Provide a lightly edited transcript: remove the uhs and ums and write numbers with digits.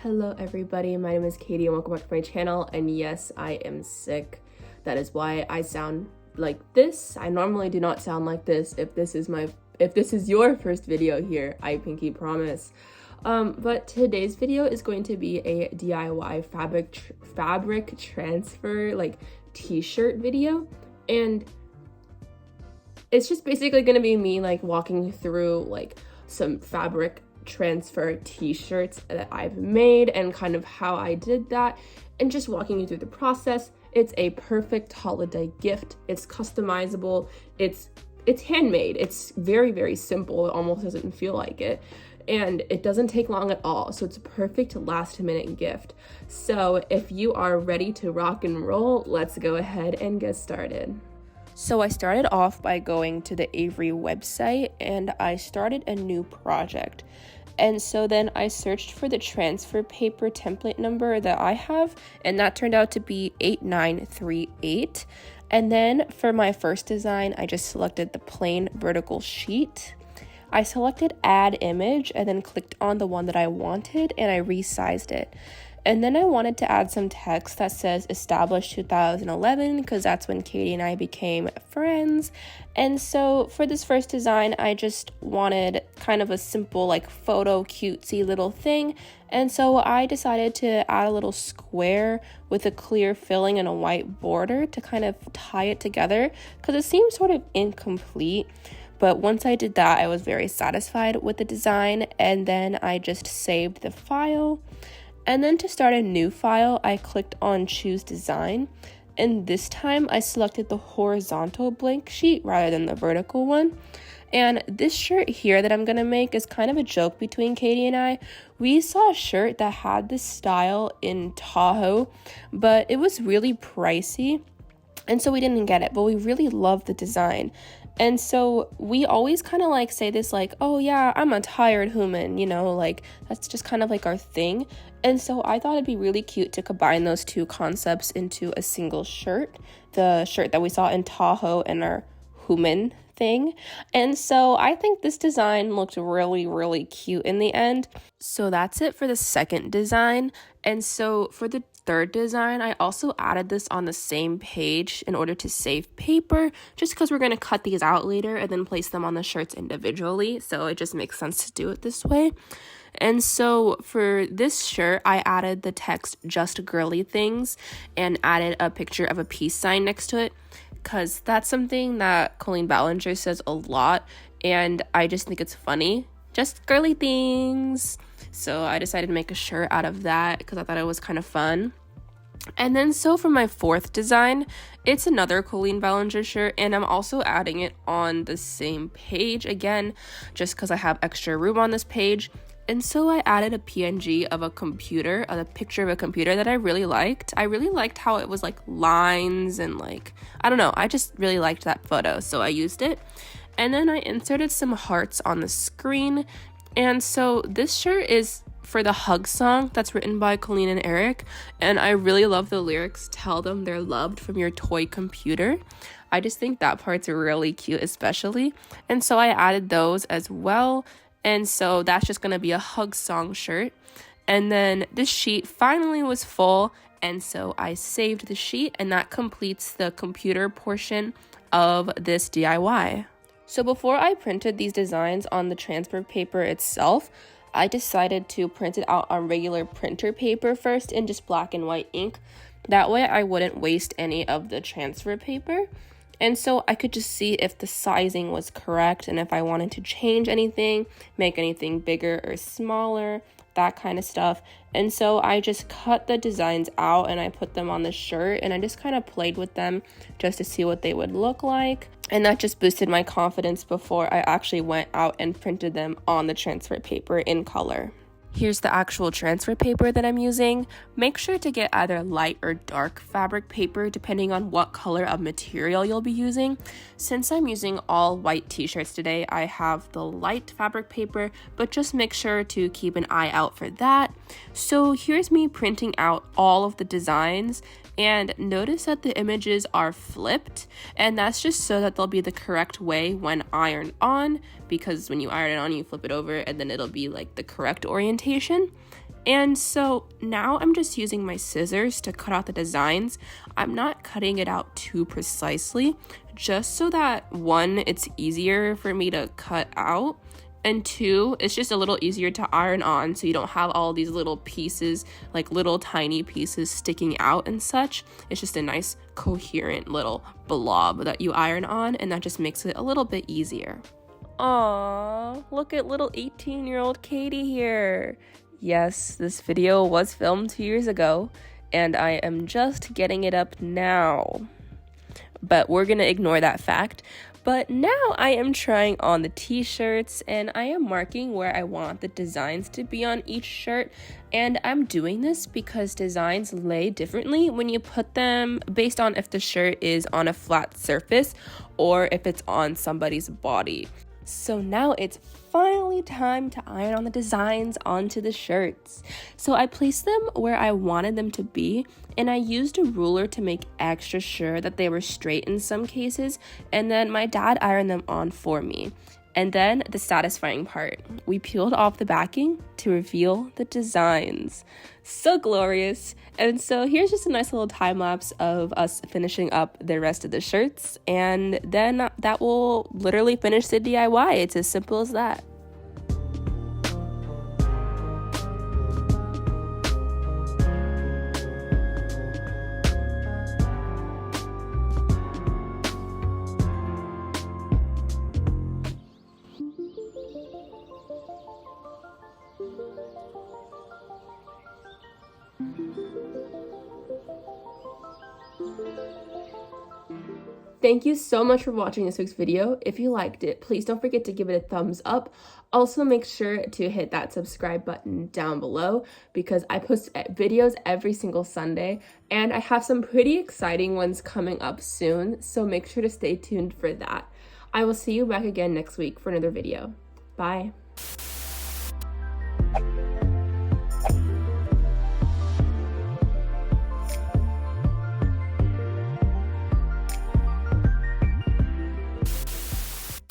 Hello everybody, my name is Katie and welcome back to my channel, and yes, I am sick. That is why I sound like this. I normally do not sound like this. If this is your first video here, I pinky promise. But today's video is going to be a DIY fabric transfer like t-shirt video, and it's just basically going to be me like walking through like some fabric transfer t-shirts that I've made and kind of how I did that, and just walking you through the process. It's a perfect holiday gift. It's customizable. It's handmade. It's very simple. It almost doesn't feel like it, and it doesn't take long at all, so it's a perfect last minute gift. So if you are ready to rock and roll, let's go ahead and get started. So I started off by going to the Avery website and I started a new project. And so then I searched for the transfer paper template number that I have, and that turned out to be 8938. And then for my first design, I just selected the plain vertical sheet. I selected add image and then clicked on the one that I wanted and I resized it. And then I wanted to add some text that says established 2011 because that's when Katie and I became friends. And so for this first design, I just wanted kind of a simple like photo cutesy little thing. And so I decided to add a little square with a clear filling and a white border to kind of tie it together because it seemed sort of incomplete. But once I did that, I was very satisfied with the design, and then I just saved the file. And then to start a new file, I clicked on choose design, and this time I selected the horizontal blank sheet rather than the vertical one. And this shirt here that I'm gonna make is kind of a joke between Katie and I. We saw a shirt that had this style in Tahoe, but it was really pricey, and so we didn't get it, but we really loved the design. And so we always kind of like say this like, oh yeah, I'm a tired human, you know, like that's just kind of like our thing. And so I thought it'd be really cute to combine those two concepts into a single shirt, the shirt that we saw in Tahoe and our human thing. And so I think this design looked really cute in the end. So that's it for the second design. And so for the third design, I also added this on the same page in order to save paper, just because we're going to cut these out later and then place them on the shirts individually, so it just makes sense to do it this way. And so for this shirt, I added the text just girly things and added a picture of a peace sign next to it, because that's something that Colleen Ballinger says a lot, and I just think it's funny. Just girly things. So I decided to make a shirt out of that because I thought it was kind of fun. And then so for my fourth design, it's another Colleen Ballinger shirt, and I'm also adding it on the same page again, just because I have extra room on this page. And so I added a PNG of a computer, a picture of a computer that I really liked. I really liked how it was like lines and like, I don't know, I just really liked that photo, so I used it. And then I inserted some hearts on the screen. And so this shirt is for the Hug song that's written by Colleen and Eric, and I really love the lyrics, tell them they're loved from your toy computer. I just think that part's really cute especially, and so I added those as well. And so that's just gonna be a Hug song shirt. And then this sheet finally was full, and so I saved the sheet, and that completes the computer portion of this DIY. So before I printed these designs on the transfer paper itself, I decided to print it out on regular printer paper first in just black and white ink. That way I wouldn't waste any of the transfer paper. And so I could just see if the sizing was correct and if I wanted to change anything, make anything bigger or smaller, that kind of stuff. And so I just cut the designs out and I put them on the shirt, and I just kind of played with them just to see what they would look like. And that just boosted my confidence before I actually went out and printed them on the transfer paper in color. Here's the actual transfer paper that I'm using. Make sure to get either light or dark fabric paper depending on what color of material you'll be using. Since I'm using all white t-shirts today, I have the light fabric paper, but just make sure to keep an eye out for that. So here's me printing out all of the designs, and notice that the images are flipped, and that's just so that they'll be the correct way when ironed on, because when you iron it on, you flip it over and then it'll be like the correct orientation. And so now I'm just using my scissors to cut out the designs. I'm not cutting it out too precisely, just so that one, it's easier for me to cut out, and two, it's just a little easier to iron on so you don't have all these little pieces, like little tiny pieces sticking out and such. It's just a nice coherent little blob that you iron on, and that just makes it a little bit easier. Aww, look at little 18-year-old Katie here. Yes, this video was filmed 2 years ago, and I am just getting it up now. But we're gonna ignore that fact. But now I am trying on the t-shirts, and I am marking where I want the designs to be on each shirt. And I'm doing this because designs lay differently when you put them based on if the shirt is on a flat surface or if it's on somebody's body. So now it's finally time to iron on the designs onto the shirts. So I placed them where I wanted them to be, and I used a ruler to make extra sure that they were straight in some cases, and then my dad ironed them on for me. And then the satisfying part, we peeled off the backing to reveal the designs. So glorious. And so here's just a nice little time lapse of us finishing up the rest of the shirts, and then that will literally finish the DIY. It's as simple as that. Thank you so much for watching this week's video. If you liked it, please don't forget to give it a thumbs up. Also, make sure to hit that subscribe button down below because I post videos every single Sunday, and I have some pretty exciting ones coming up soon, so make sure to stay tuned for that. I will see you back again next week for another video. Bye.